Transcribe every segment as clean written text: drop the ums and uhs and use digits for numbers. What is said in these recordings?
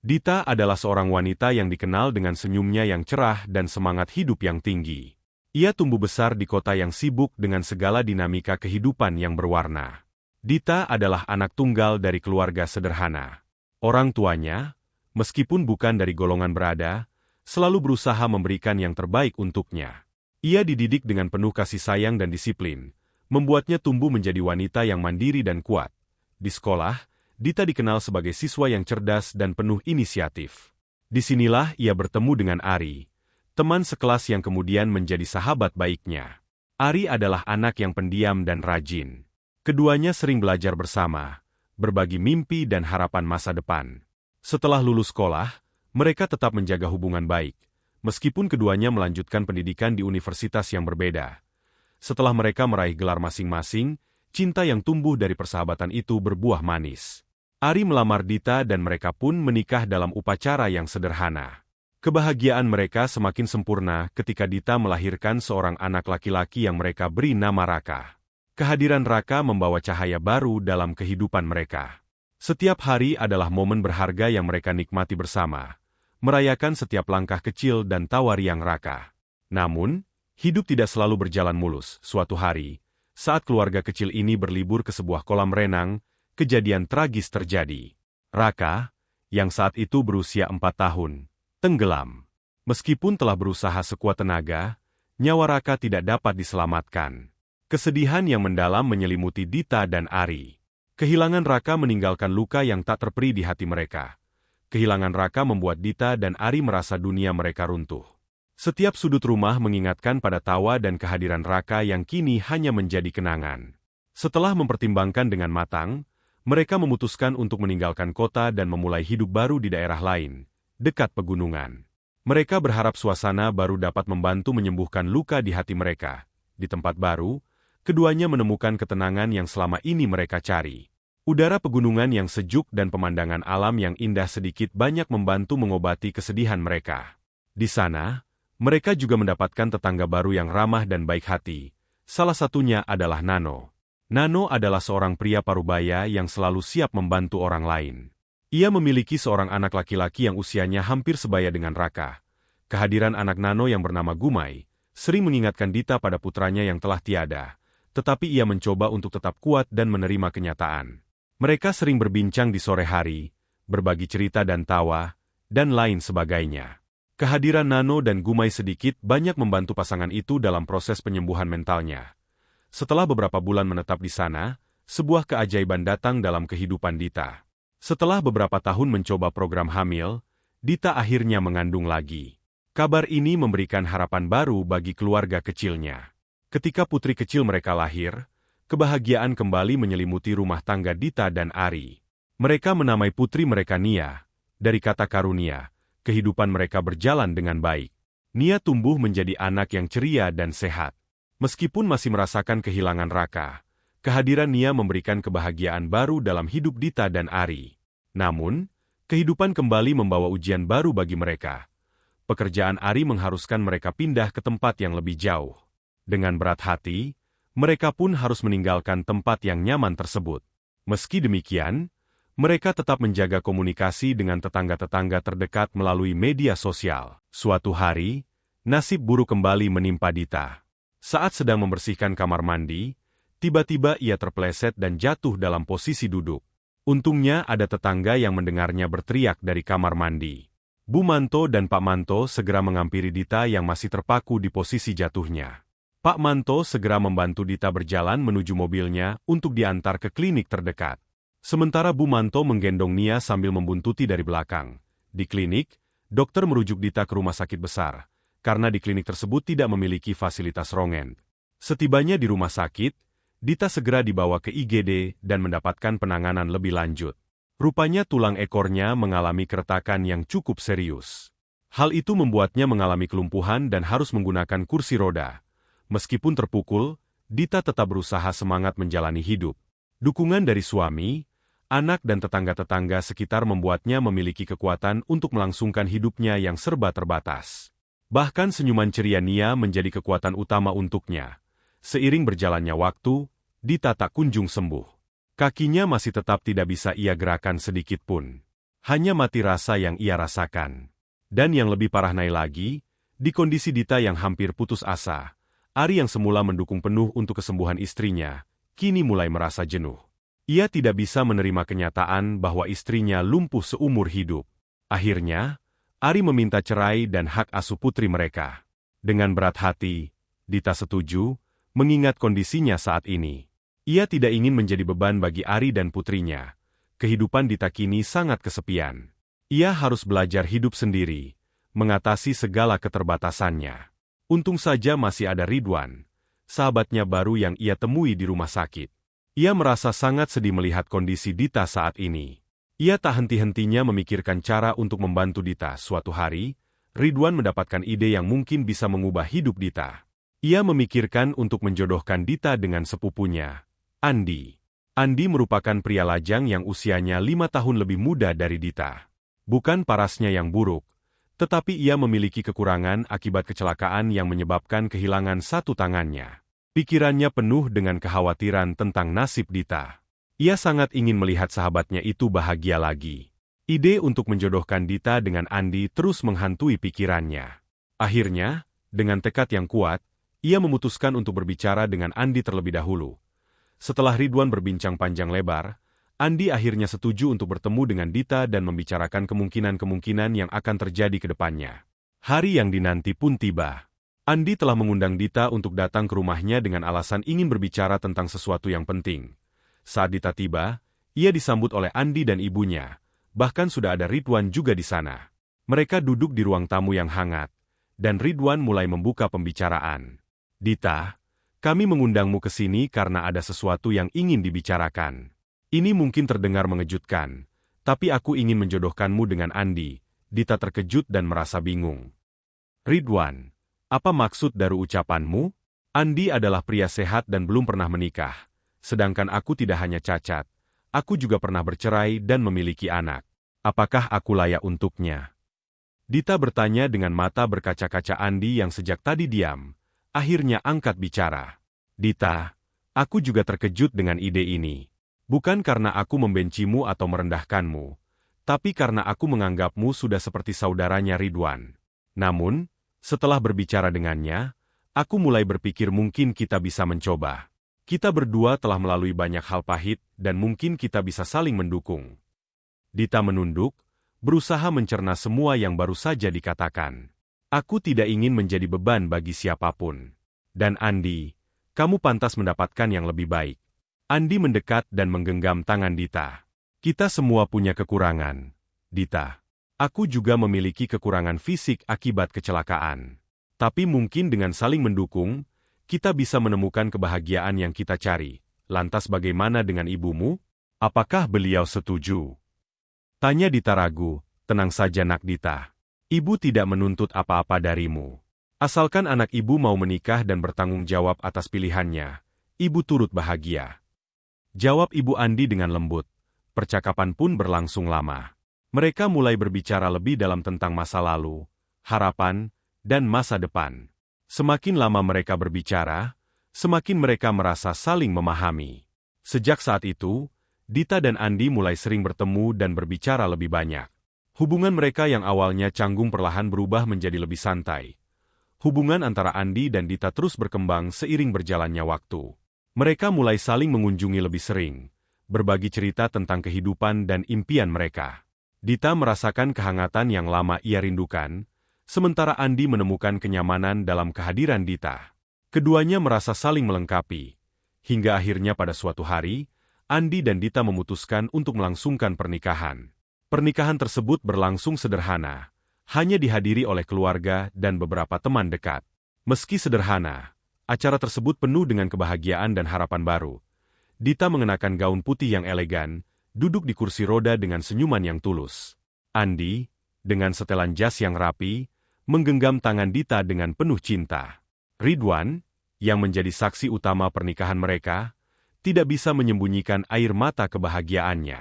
Dita adalah seorang wanita yang dikenal dengan senyumnya yang cerah dan semangat hidup yang tinggi. Ia tumbuh besar di kota yang sibuk dengan segala dinamika kehidupan yang berwarna. Dita adalah anak tunggal dari keluarga sederhana. Orang tuanya, meskipun bukan dari golongan berada, selalu berusaha memberikan yang terbaik untuknya. Ia dididik dengan penuh kasih sayang dan disiplin, membuatnya tumbuh menjadi wanita yang mandiri dan kuat. Di sekolah, Dita dikenal sebagai siswa yang cerdas dan penuh inisiatif. Disinilah ia bertemu dengan Ari, teman sekelas yang kemudian menjadi sahabat baiknya. Ari adalah anak yang pendiam dan rajin. Keduanya sering belajar bersama, berbagi mimpi dan harapan masa depan. Setelah lulus sekolah, mereka tetap menjaga hubungan baik, meskipun keduanya melanjutkan pendidikan di universitas yang berbeda. Setelah mereka meraih gelar masing-masing, cinta yang tumbuh dari persahabatan itu berbuah manis. Ari melamar Dita dan mereka pun menikah dalam upacara yang sederhana. Kebahagiaan mereka semakin sempurna ketika Dita melahirkan seorang anak laki-laki yang mereka beri nama Raka. Kehadiran Raka membawa cahaya baru dalam kehidupan mereka. Setiap hari adalah momen berharga yang mereka nikmati bersama, merayakan setiap langkah kecil dan tawa riang Raka. Namun, hidup tidak selalu berjalan mulus. Suatu hari, saat keluarga kecil ini berlibur ke sebuah kolam renang, kejadian tragis terjadi. Raka, yang saat itu berusia 4 tahun, tenggelam. Meskipun telah berusaha sekuat tenaga, nyawa Raka tidak dapat diselamatkan. Kesedihan yang mendalam menyelimuti Dita dan Ari. Kehilangan Raka meninggalkan luka yang tak terperi di hati mereka. Kehilangan Raka membuat Dita dan Ari merasa dunia mereka runtuh. Setiap sudut rumah mengingatkan pada tawa dan kehadiran Raka yang kini hanya menjadi kenangan. Setelah mempertimbangkan dengan matang, mereka memutuskan untuk meninggalkan kota dan memulai hidup baru di daerah lain, dekat pegunungan. Mereka berharap suasana baru dapat membantu menyembuhkan luka di hati mereka. Di tempat baru, keduanya menemukan ketenangan yang selama ini mereka cari. Udara pegunungan yang sejuk dan pemandangan alam yang indah sedikit banyak membantu mengobati kesedihan mereka. Di sana, mereka juga mendapatkan tetangga baru yang ramah dan baik hati. Salah satunya adalah Nano. Nano adalah seorang pria parubaya yang selalu siap membantu orang lain. Ia memiliki seorang anak laki-laki yang usianya hampir sebaya dengan Raka. Kehadiran anak Nano yang bernama Gumai sering mengingatkan Dita pada putranya yang telah tiada, tetapi ia mencoba untuk tetap kuat dan menerima kenyataan. Mereka sering berbincang di sore hari, berbagi cerita dan tawa, dan lain sebagainya. Kehadiran Nano dan Gumai sedikit banyak membantu pasangan itu dalam proses penyembuhan mentalnya. Setelah beberapa bulan menetap di sana, sebuah keajaiban datang dalam kehidupan Dita. Setelah beberapa tahun mencoba program hamil, Dita akhirnya mengandung lagi. Kabar ini memberikan harapan baru bagi keluarga kecilnya. Ketika putri kecil mereka lahir, kebahagiaan kembali menyelimuti rumah tangga Dita dan Ari. Mereka menamai putri mereka Nia, dari kata karunia. Kehidupan mereka berjalan dengan baik. Nia tumbuh menjadi anak yang ceria dan sehat. Meskipun masih merasakan kehilangan Raka, kehadiran Nia memberikan kebahagiaan baru dalam hidup Dita dan Ari. Namun, kehidupan kembali membawa ujian baru bagi mereka. Pekerjaan Ari mengharuskan mereka pindah ke tempat yang lebih jauh. Dengan berat hati, mereka pun harus meninggalkan tempat yang nyaman tersebut. Meski demikian, mereka tetap menjaga komunikasi dengan tetangga-tetangga terdekat melalui media sosial. Suatu hari, nasib buruk kembali menimpa Dita. Saat sedang membersihkan kamar mandi, tiba-tiba ia terpeleset dan jatuh dalam posisi duduk. Untungnya ada tetangga yang mendengarnya berteriak dari kamar mandi. Bu Manto dan Pak Manto segera mengampiri Dita yang masih terpaku di posisi jatuhnya. Pak Manto segera membantu Dita berjalan menuju mobilnya untuk diantar ke klinik terdekat. Sementara Bu Manto menggendong Nia sambil membuntuti dari belakang. Di klinik, dokter merujuk Dita ke rumah sakit besar, karena di klinik tersebut tidak memiliki fasilitas rongen. Setibanya di rumah sakit, Dita segera dibawa ke IGD dan mendapatkan penanganan lebih lanjut. Rupanya tulang ekornya mengalami keretakan yang cukup serius. Hal itu membuatnya mengalami kelumpuhan dan harus menggunakan kursi roda. Meskipun terpukul, Dita tetap berusaha semangat menjalani hidup. Dukungan dari suami, anak dan tetangga-tetangga sekitar membuatnya memiliki kekuatan untuk melangsungkan hidupnya yang serba terbatas. Bahkan senyuman ceria Nia menjadi kekuatan utama untuknya. Seiring berjalannya waktu, Dita tak kunjung sembuh. Kakinya masih tetap tidak bisa ia gerakan sedikit pun. Hanya mati rasa yang ia rasakan. Dan yang lebih parah lagi, di kondisi Dita yang hampir putus asa, Ari yang semula mendukung penuh untuk kesembuhan istrinya, kini mulai merasa jenuh. Ia tidak bisa menerima kenyataan bahwa istrinya lumpuh seumur hidup. Akhirnya, Ari meminta cerai dan hak asuh putri mereka. Dengan berat hati, Dita setuju, mengingat kondisinya saat ini. Ia tidak ingin menjadi beban bagi Ari dan putrinya. Kehidupan Dita kini sangat kesepian. Ia harus belajar hidup sendiri, mengatasi segala keterbatasannya. Untung saja masih ada Ridwan, sahabatnya baru yang ia temui di rumah sakit. Ia merasa sangat sedih melihat kondisi Dita saat ini. Ia tak henti-hentinya memikirkan cara untuk membantu Dita. Suatu hari, Ridwan mendapatkan ide yang mungkin bisa mengubah hidup Dita. Ia memikirkan untuk menjodohkan Dita dengan sepupunya, Andi. Andi merupakan pria lajang yang usianya 5 tahun lebih muda dari Dita. Bukan parasnya yang buruk, tetapi ia memiliki kekurangan akibat kecelakaan yang menyebabkan kehilangan satu tangannya. Pikirannya penuh dengan kekhawatiran tentang nasib Dita. Ia sangat ingin melihat sahabatnya itu bahagia lagi. Ide untuk menjodohkan Dita dengan Andi terus menghantui pikirannya. Akhirnya, dengan tekad yang kuat, ia memutuskan untuk berbicara dengan Andi terlebih dahulu. Setelah Ridwan berbincang panjang lebar, Andi akhirnya setuju untuk bertemu dengan Dita dan membicarakan kemungkinan-kemungkinan yang akan terjadi ke depannya. Hari yang dinanti pun tiba. Andi telah mengundang Dita untuk datang ke rumahnya dengan alasan ingin berbicara tentang sesuatu yang penting. Saat Dita tiba, ia disambut oleh Andi dan ibunya. Bahkan sudah ada Ridwan juga di sana. Mereka duduk di ruang tamu yang hangat, dan Ridwan mulai membuka pembicaraan. Dita, kami mengundangmu ke sini karena ada sesuatu yang ingin dibicarakan. Ini mungkin terdengar mengejutkan, tapi aku ingin menjodohkanmu dengan Andi. Dita terkejut dan merasa bingung. Ridwan, apa maksud dari ucapanmu? Andi adalah pria sehat dan belum pernah menikah. Sedangkan aku tidak hanya cacat, aku juga pernah bercerai dan memiliki anak. Apakah aku layak untuknya? Dita bertanya dengan mata berkaca-kaca. Andi yang sejak tadi diam, akhirnya angkat bicara. Dita, aku juga terkejut dengan ide ini. Bukan karena aku membencimu atau merendahkanmu, tapi karena aku menganggapmu sudah seperti saudaranya Ridwan. Namun, setelah berbicara dengannya, aku mulai berpikir mungkin kita bisa mencoba. Kita berdua telah melalui banyak hal pahit dan mungkin kita bisa saling mendukung. Dita menunduk, berusaha mencerna semua yang baru saja dikatakan. Aku tidak ingin menjadi beban bagi siapapun. Dan Andi, kamu pantas mendapatkan yang lebih baik. Andi mendekat dan menggenggam tangan Dita. Kita semua punya kekurangan, Dita. Aku juga memiliki kekurangan fisik akibat kecelakaan. Tapi mungkin dengan saling mendukung, kita bisa menemukan kebahagiaan yang kita cari. Lantas bagaimana dengan ibumu? Apakah beliau setuju? Tanya Dita ragu. Tenang saja nak Dita. Ibu tidak menuntut apa-apa darimu. Asalkan anak ibu mau menikah dan bertanggung jawab atas pilihannya, ibu turut bahagia. Jawab Ibu Andi dengan lembut. Percakapan pun berlangsung lama. Mereka mulai berbicara lebih dalam tentang masa lalu, harapan, dan masa depan. Semakin lama mereka berbicara, semakin mereka merasa saling memahami. Sejak saat itu, Dita dan Andi mulai sering bertemu dan berbicara lebih banyak. Hubungan mereka yang awalnya canggung perlahan berubah menjadi lebih santai. Hubungan antara Andi dan Dita terus berkembang seiring berjalannya waktu. Mereka mulai saling mengunjungi lebih sering, berbagi cerita tentang kehidupan dan impian mereka. Dita merasakan kehangatan yang lama ia rindukan, sementara Andi menemukan kenyamanan dalam kehadiran Dita. Keduanya merasa saling melengkapi, hingga akhirnya pada suatu hari, Andi dan Dita memutuskan untuk melangsungkan pernikahan. Pernikahan tersebut berlangsung sederhana, hanya dihadiri oleh keluarga dan beberapa teman dekat. Meski sederhana, acara tersebut penuh dengan kebahagiaan dan harapan baru. Dita mengenakan gaun putih yang elegan, duduk di kursi roda dengan senyuman yang tulus. Andi, dengan setelan jas yang rapi, menggenggam tangan Dita dengan penuh cinta. Ridwan, yang menjadi saksi utama pernikahan mereka, tidak bisa menyembunyikan air mata kebahagiaannya.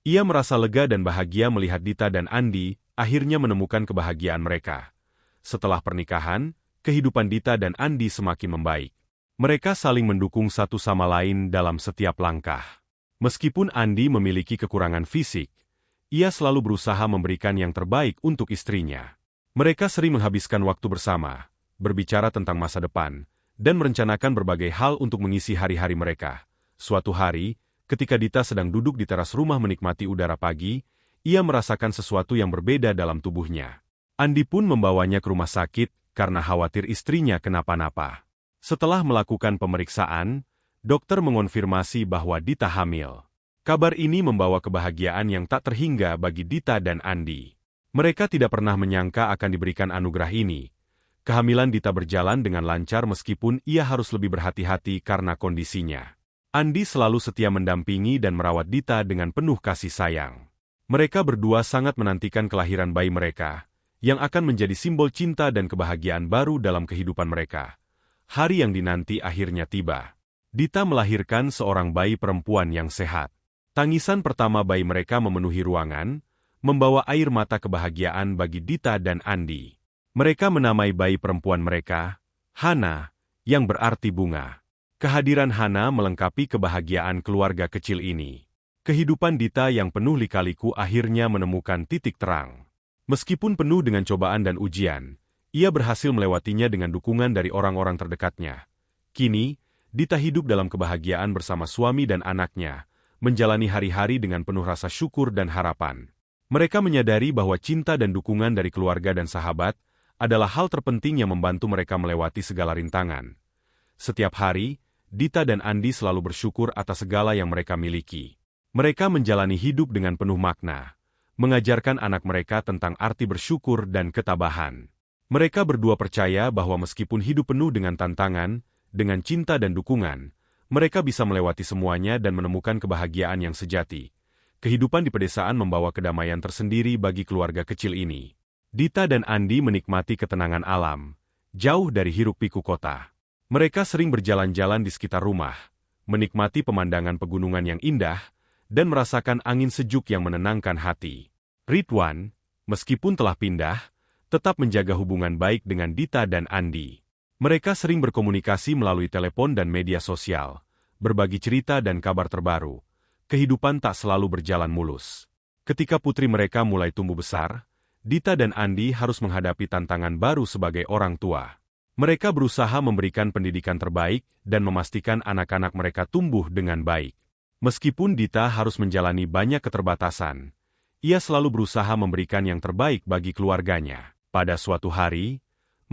Ia merasa lega dan bahagia melihat Dita dan Andi akhirnya menemukan kebahagiaan mereka. Setelah pernikahan, kehidupan Dita dan Andi semakin membaik. Mereka saling mendukung satu sama lain dalam setiap langkah. Meskipun Andi memiliki kekurangan fisik, Ia selalu berusaha memberikan yang terbaik untuk istrinya. Mereka sering menghabiskan waktu bersama, berbicara tentang masa depan, dan merencanakan berbagai hal untuk mengisi hari-hari mereka. Suatu hari, ketika Dita sedang duduk di teras rumah menikmati udara pagi, ia merasakan sesuatu yang berbeda dalam tubuhnya. Andi pun membawanya ke rumah sakit karena khawatir istrinya kenapa-napa. Setelah melakukan pemeriksaan, dokter mengonfirmasi bahwa Dita hamil. Kabar ini membawa kebahagiaan yang tak terhingga bagi Dita dan Andi. Mereka tidak pernah menyangka akan diberikan anugerah ini. Kehamilan Dita berjalan dengan lancar meskipun ia harus lebih berhati-hati karena kondisinya. Andi selalu setia mendampingi dan merawat Dita dengan penuh kasih sayang. Mereka berdua sangat menantikan kelahiran bayi mereka, yang akan menjadi simbol cinta dan kebahagiaan baru dalam kehidupan mereka. Hari yang dinanti akhirnya tiba. Dita melahirkan seorang bayi perempuan yang sehat. Tangisan pertama bayi mereka memenuhi ruangan, membawa air mata kebahagiaan bagi Dita dan Andi. Mereka menamai bayi perempuan mereka, Hana, yang berarti bunga. Kehadiran Hana melengkapi kebahagiaan keluarga kecil ini. Kehidupan Dita yang penuh lika-liku akhirnya menemukan titik terang. Meskipun penuh dengan cobaan dan ujian, ia berhasil melewatinya dengan dukungan dari orang-orang terdekatnya. Kini, Dita hidup dalam kebahagiaan bersama suami dan anaknya, menjalani hari-hari dengan penuh rasa syukur dan harapan. Mereka menyadari bahwa cinta dan dukungan dari keluarga dan sahabat adalah hal terpenting yang membantu mereka melewati segala rintangan. Setiap hari, Dita dan Andi selalu bersyukur atas segala yang mereka miliki. Mereka menjalani hidup dengan penuh makna, mengajarkan anak mereka tentang arti bersyukur dan ketabahan. Mereka berdua percaya bahwa meskipun hidup penuh dengan tantangan, dengan cinta dan dukungan, mereka bisa melewati semuanya dan menemukan kebahagiaan yang sejati. Kehidupan di pedesaan membawa kedamaian tersendiri bagi keluarga kecil ini. Dita dan Andi menikmati ketenangan alam, jauh dari hiruk-pikuk kota. Mereka sering berjalan-jalan di sekitar rumah, menikmati pemandangan pegunungan yang indah, dan merasakan angin sejuk yang menenangkan hati. Ridwan, meskipun telah pindah, tetap menjaga hubungan baik dengan Dita dan Andi. Mereka sering berkomunikasi melalui telepon dan media sosial, berbagi cerita dan kabar terbaru. Kehidupan tak selalu berjalan mulus. Ketika putri mereka mulai tumbuh besar, Dita dan Andi harus menghadapi tantangan baru sebagai orang tua. Mereka berusaha memberikan pendidikan terbaik dan memastikan anak-anak mereka tumbuh dengan baik. Meskipun Dita harus menjalani banyak keterbatasan, ia selalu berusaha memberikan yang terbaik bagi keluarganya. Pada suatu hari,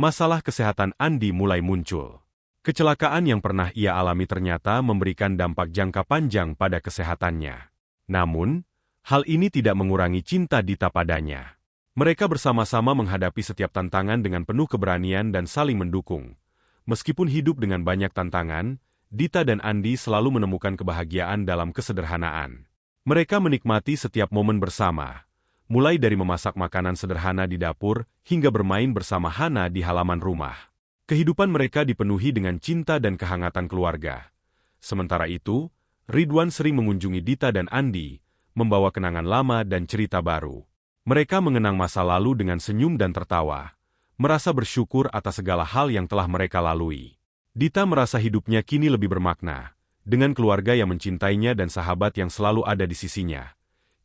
masalah kesehatan Andi mulai muncul. Kecelakaan yang pernah ia alami ternyata memberikan dampak jangka panjang pada kesehatannya. Namun, hal ini tidak mengurangi cinta Dita padanya. Mereka bersama-sama menghadapi setiap tantangan dengan penuh keberanian dan saling mendukung. Meskipun hidup dengan banyak tantangan, Dita dan Andi selalu menemukan kebahagiaan dalam kesederhanaan. Mereka menikmati setiap momen bersama, mulai dari memasak makanan sederhana di dapur hingga bermain bersama Hana di halaman rumah. Kehidupan mereka dipenuhi dengan cinta dan kehangatan keluarga. Sementara itu, Ridwan sering mengunjungi Dita dan Andi, membawa kenangan lama dan cerita baru. Mereka mengenang masa lalu dengan senyum dan tertawa, merasa bersyukur atas segala hal yang telah mereka lalui. Dita merasa hidupnya kini lebih bermakna, dengan keluarga yang mencintainya dan sahabat yang selalu ada di sisinya.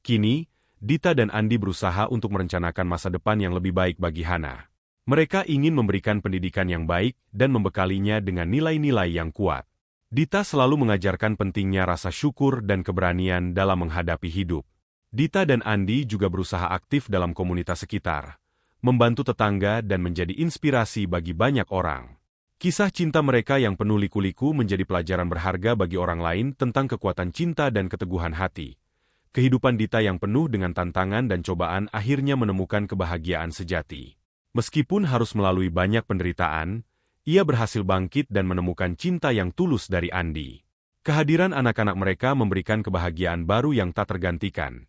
Kini, Dita dan Andi berusaha untuk merencanakan masa depan yang lebih baik bagi Hana. Mereka ingin memberikan pendidikan yang baik dan membekalinya dengan nilai-nilai yang kuat. Dita selalu mengajarkan pentingnya rasa syukur dan keberanian dalam menghadapi hidup. Dita dan Andi juga berusaha aktif dalam komunitas sekitar, membantu tetangga dan menjadi inspirasi bagi banyak orang. Kisah cinta mereka yang penuh liku-liku menjadi pelajaran berharga bagi orang lain tentang kekuatan cinta dan keteguhan hati. Kehidupan Dita yang penuh dengan tantangan dan cobaan akhirnya menemukan kebahagiaan sejati. Meskipun harus melalui banyak penderitaan, ia berhasil bangkit dan menemukan cinta yang tulus dari Andi. Kehadiran anak-anak mereka memberikan kebahagiaan baru yang tak tergantikan.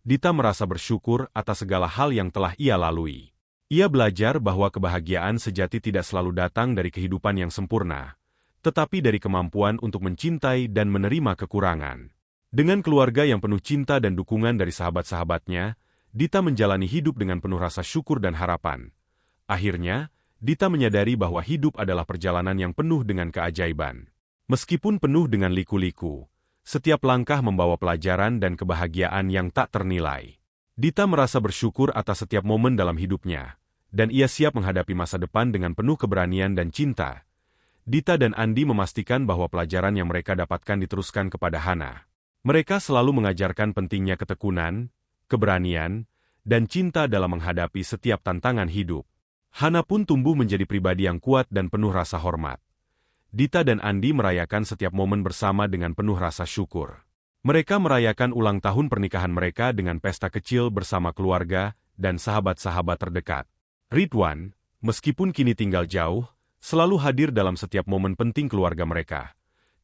Dita merasa bersyukur atas segala hal yang telah ia lalui. Ia belajar bahwa kebahagiaan sejati tidak selalu datang dari kehidupan yang sempurna, tetapi dari kemampuan untuk mencintai dan menerima kekurangan. Dengan keluarga yang penuh cinta dan dukungan dari sahabat-sahabatnya, Dita menjalani hidup dengan penuh rasa syukur dan harapan. Akhirnya, Dita menyadari bahwa hidup adalah perjalanan yang penuh dengan keajaiban. Meskipun penuh dengan liku-liku, setiap langkah membawa pelajaran dan kebahagiaan yang tak ternilai. Dita merasa bersyukur atas setiap momen dalam hidupnya, dan ia siap menghadapi masa depan dengan penuh keberanian dan cinta. Dita dan Andi memastikan bahwa pelajaran yang mereka dapatkan diteruskan kepada Hana. Mereka selalu mengajarkan pentingnya ketekunan, keberanian, dan cinta dalam menghadapi setiap tantangan hidup. Hana pun tumbuh menjadi pribadi yang kuat dan penuh rasa hormat. Dita dan Andi merayakan setiap momen bersama dengan penuh rasa syukur. Mereka merayakan ulang tahun pernikahan mereka dengan pesta kecil bersama keluarga dan sahabat-sahabat terdekat. Ridwan, meskipun kini tinggal jauh, selalu hadir dalam setiap momen penting keluarga mereka.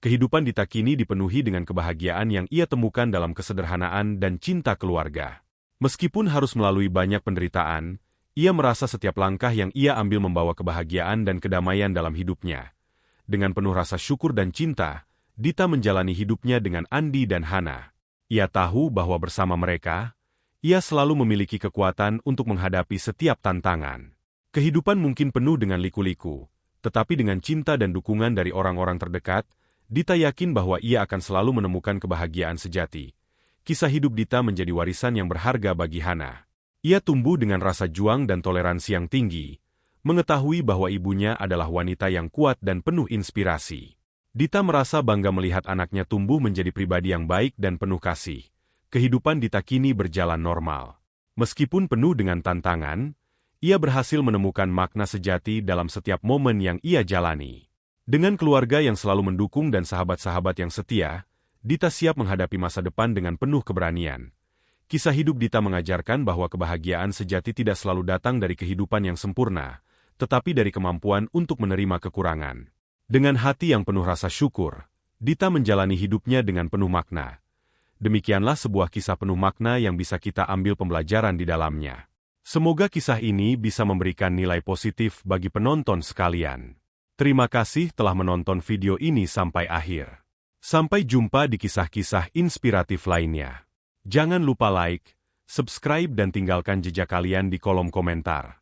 Kehidupan Dita kini dipenuhi dengan kebahagiaan yang ia temukan dalam kesederhanaan dan cinta keluarga. Meskipun harus melalui banyak penderitaan, ia merasa setiap langkah yang ia ambil membawa kebahagiaan dan kedamaian dalam hidupnya. Dengan penuh rasa syukur dan cinta, Dita menjalani hidupnya dengan Andi dan Hana. Ia tahu bahwa bersama mereka, ia selalu memiliki kekuatan untuk menghadapi setiap tantangan. Kehidupan mungkin penuh dengan liku-liku, tetapi dengan cinta dan dukungan dari orang-orang terdekat, Dita yakin bahwa ia akan selalu menemukan kebahagiaan sejati. Kisah hidup Dita menjadi warisan yang berharga bagi Hana. Ia tumbuh dengan rasa juang dan toleransi yang tinggi, mengetahui bahwa ibunya adalah wanita yang kuat dan penuh inspirasi. Dita merasa bangga melihat anaknya tumbuh menjadi pribadi yang baik dan penuh kasih. Kehidupan Dita kini berjalan normal. Meskipun penuh dengan tantangan, ia berhasil menemukan makna sejati dalam setiap momen yang ia jalani. Dengan keluarga yang selalu mendukung dan sahabat-sahabat yang setia, Dita siap menghadapi masa depan dengan penuh keberanian. Kisah hidup Dita mengajarkan bahwa kebahagiaan sejati tidak selalu datang dari kehidupan yang sempurna, tetapi dari kemampuan untuk menerima kekurangan. Dengan hati yang penuh rasa syukur, Dita menjalani hidupnya dengan penuh makna. Demikianlah sebuah kisah penuh makna yang bisa kita ambil pembelajaran di dalamnya. Semoga kisah ini bisa memberikan nilai positif bagi penonton sekalian. Terima kasih telah menonton video ini sampai akhir. Sampai jumpa di kisah-kisah inspiratif lainnya. Jangan lupa like, subscribe dan tinggalkan jejak kalian di kolom komentar.